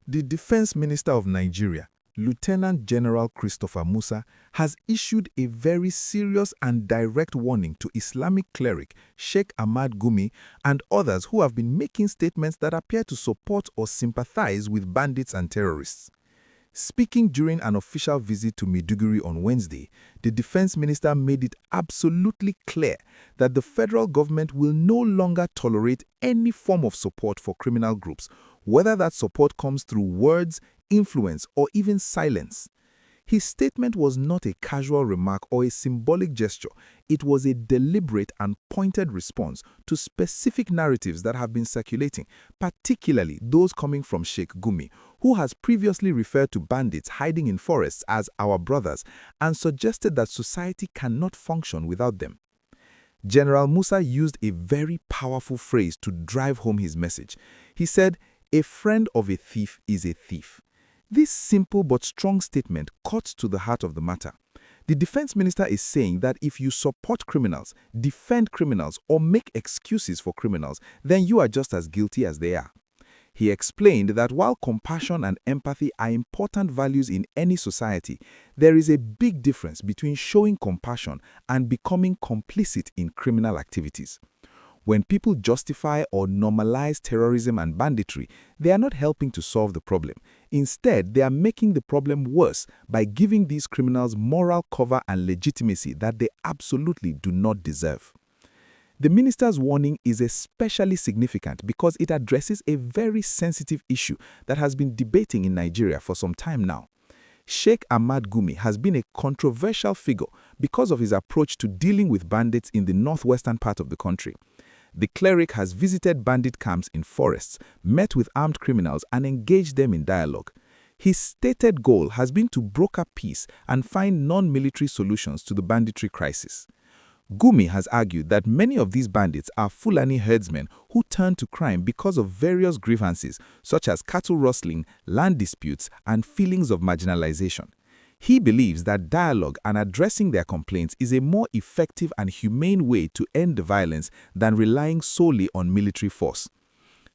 The Defense Minister of Nigeria, Lieutenant General Christopher Musa, has issued a very serious and direct warning to Islamic cleric Sheikh Gumi and others who have been making statements that appear to support or sympathize with bandits and terrorists. Speaking during an official visit to Maiduguri on Wednesday, the defense minister made it absolutely clear that the federal government will no longer tolerate any form of support for criminal groups, whether that support comes through words, influence, or even silence. His statement was not a casual remark or a symbolic gesture. It was a deliberate and pointed response to specific narratives that have been circulating, particularly those coming from Sheikh Gumi, who has previously referred to bandits hiding in forests as our brothers and suggested that society cannot function without them. General Musa used a very powerful phrase to drive home his message. He said, "A friend of a thief is a thief." This simple but strong statement cuts to the heart of the matter. The defense minister is saying that if you support criminals, defend criminals, or make excuses for criminals, then you are just as guilty as they are. He explained that while compassion and empathy are important values in any society, there is a big difference between showing compassion and becoming complicit in criminal activities. When people justify or normalize terrorism and banditry, they are not helping to solve the problem. Instead, they are making the problem worse by giving these criminals moral cover and legitimacy that they absolutely do not deserve. The minister's warning is especially significant because it addresses a very sensitive issue that has been debating in Nigeria for some time now. Sheikh Gumi has been a controversial figure because of his approach to dealing with bandits in the northwestern part of the country. The cleric has visited bandit camps in forests, met with armed criminals, and engaged them in dialogue. His stated goal has been to broker peace and find non-military solutions to the banditry crisis. Gumi has argued that many of these bandits are Fulani herdsmen who turn to crime because of various grievances such as cattle rustling, land disputes, and feelings of marginalization. He believes that dialogue and addressing their complaints is a more effective and humane way to end the violence than relying solely on military force.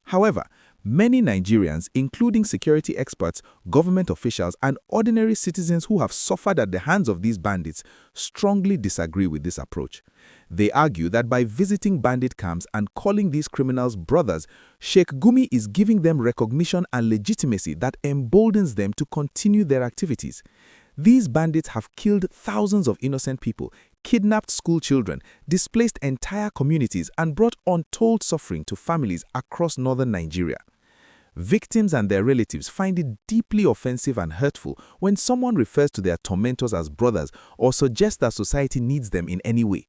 However, many Nigerians, including security experts, government officials, and ordinary citizens who have suffered at the hands of these bandits, strongly disagree with this approach. They argue that by visiting bandit camps and calling these criminals brothers, Sheikh Gumi is giving them recognition and legitimacy that emboldens them to continue their activities. These bandits have killed thousands of innocent people, kidnapped school children, displaced entire communities, and brought untold suffering to families across northern Nigeria. Victims and their relatives find it deeply offensive and hurtful when someone refers to their tormentors as brothers or suggests that society needs them in any way.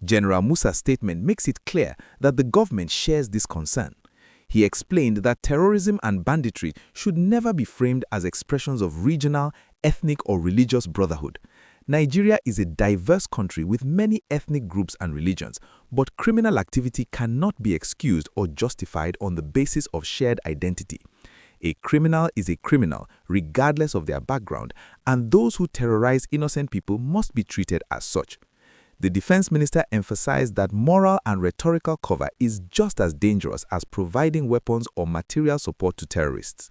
General Musa's statement makes it clear that the government shares this concern. He explained that terrorism and banditry should never be framed as expressions of regional, ethnic, or religious brotherhood. Nigeria is a diverse country with many ethnic groups and religions, but criminal activity cannot be excused or justified on the basis of shared identity. A criminal is a criminal, regardless of their background, and those who terrorize innocent people must be treated as such. The defense minister emphasized that moral and rhetorical cover is just as dangerous as providing weapons or material support to terrorists.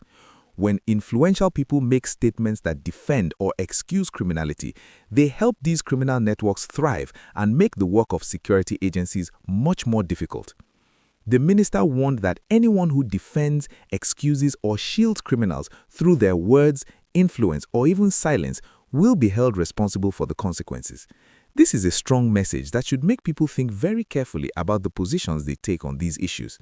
When influential people make statements that defend or excuse criminality, they help these criminal networks thrive and make the work of security agencies much more difficult. The minister warned that anyone who defends, excuses, or shields criminals through their words, influence, or even silence will be held responsible for the consequences. This is a strong message that should make people think very carefully about the positions they take on these issues.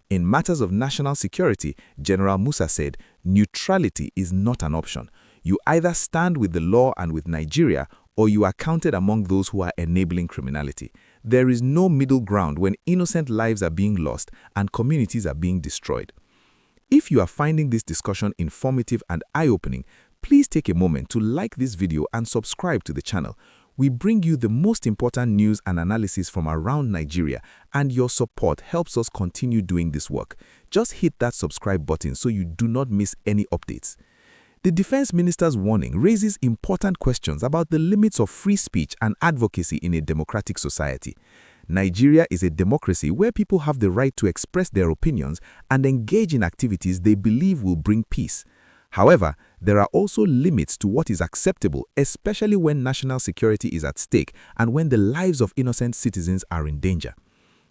In matters of national security, General Musa said, neutrality is not an option. You either stand with the law and with Nigeria, or you are counted among those who are enabling criminality. There is no middle ground when innocent lives are being lost and communities are being destroyed. If you are finding this discussion informative and eye-opening, please take a moment to like this video and subscribe to the channel. We bring you the most important news and analysis from around Nigeria, and your support helps us continue doing this work. Just hit that subscribe button so you do not miss any updates. The defense minister's warning raises important questions about the limits of free speech and advocacy in a democratic society. Nigeria is a democracy where people have the right to express their opinions and engage in activities they believe will bring peace. However, there are also limits to what is acceptable, especially when national security is at stake and when the lives of innocent citizens are in danger.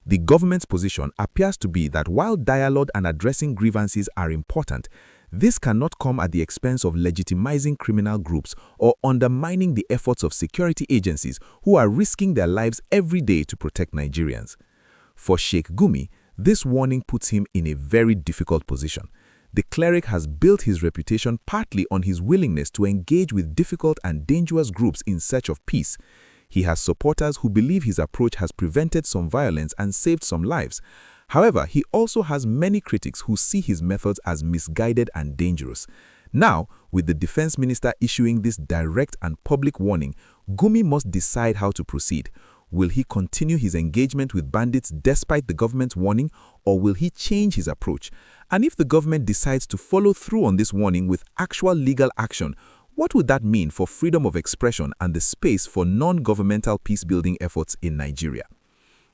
The government's position appears to be that while dialogue and addressing grievances are important, this cannot come at the expense of legitimizing criminal groups or undermining the efforts of security agencies who are risking their lives every day to protect Nigerians. For Sheikh Gumi, this warning puts him in a very difficult position. The cleric has built his reputation partly on his willingness to engage with difficult and dangerous groups in search of peace. He has supporters who believe his approach has prevented some violence and saved some lives. However, he also has many critics who see his methods as misguided and dangerous. Now, with the defense minister issuing this direct and public warning, Gumi must decide how to proceed. Will he continue his engagement with bandits despite the government's warning, or will he change his approach? And if the government decides to follow through on this warning with actual legal action, what would that mean for freedom of expression and the space for non-governmental peace-building efforts in Nigeria?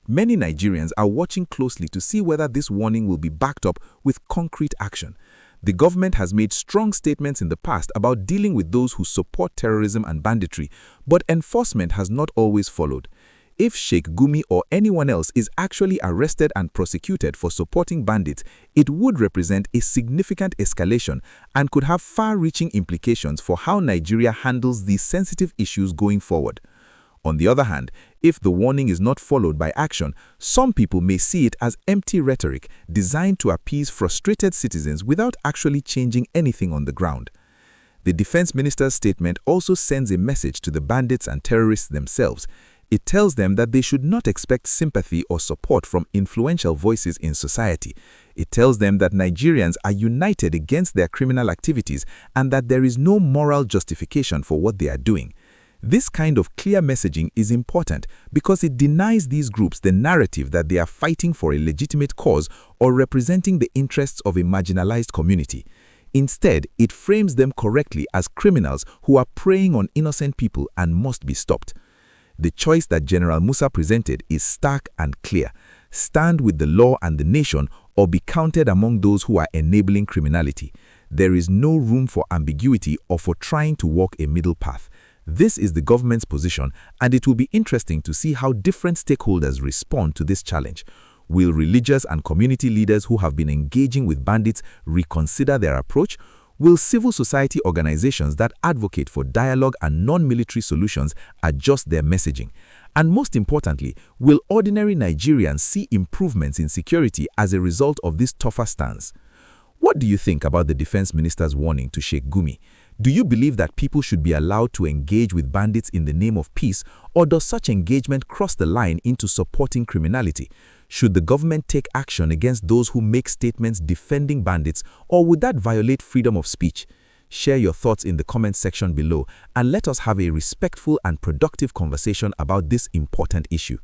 Many Nigerians are watching closely to see whether this warning will be backed up with concrete action. The government has made strong statements in the past about dealing with those who support terrorism and banditry, but enforcement has not always followed. If Sheikh Gumi or anyone else is actually arrested and prosecuted for supporting bandits, it would represent a significant escalation and could have far-reaching implications for how Nigeria handles these sensitive issues going forward. On the other hand, if the warning is not followed by action, some people may see it as empty rhetoric designed to appease frustrated citizens without actually changing anything on the ground. The defense minister's statement also sends a message to the bandits and terrorists themselves. It tells them that they should not expect sympathy or support from influential voices in society. It tells them that Nigerians are united against their criminal activities and that there is no moral justification for what they are doing. This kind of clear messaging is important because it denies these groups the narrative that they are fighting for a legitimate cause or representing the interests of a marginalized community. Instead, it frames them correctly as criminals who are preying on innocent people and must be stopped. The choice that General Musa presented is stark and clear: stand with the law and the nation, or be counted among those who are enabling criminality. There is no room for ambiguity or for trying to walk a middle path. This is the government's position, and it will be interesting to see how different stakeholders respond to this challenge. Will religious and community leaders who have been engaging with bandits reconsider their approach? Will civil society organizations that advocate for dialogue and non-military solutions adjust their messaging? And most importantly, will ordinary Nigerians see improvements in security as a result of this tougher stance? What do you think about the defense minister's warning to Sheikh Gumi? Do you believe that people should be allowed to engage with bandits in the name of peace, or does such engagement cross the line into supporting criminality? Should the government take action against those who make statements defending bandits, or would that violate freedom of speech? Share your thoughts in the comment section below and let us have a respectful and productive conversation about this important issue.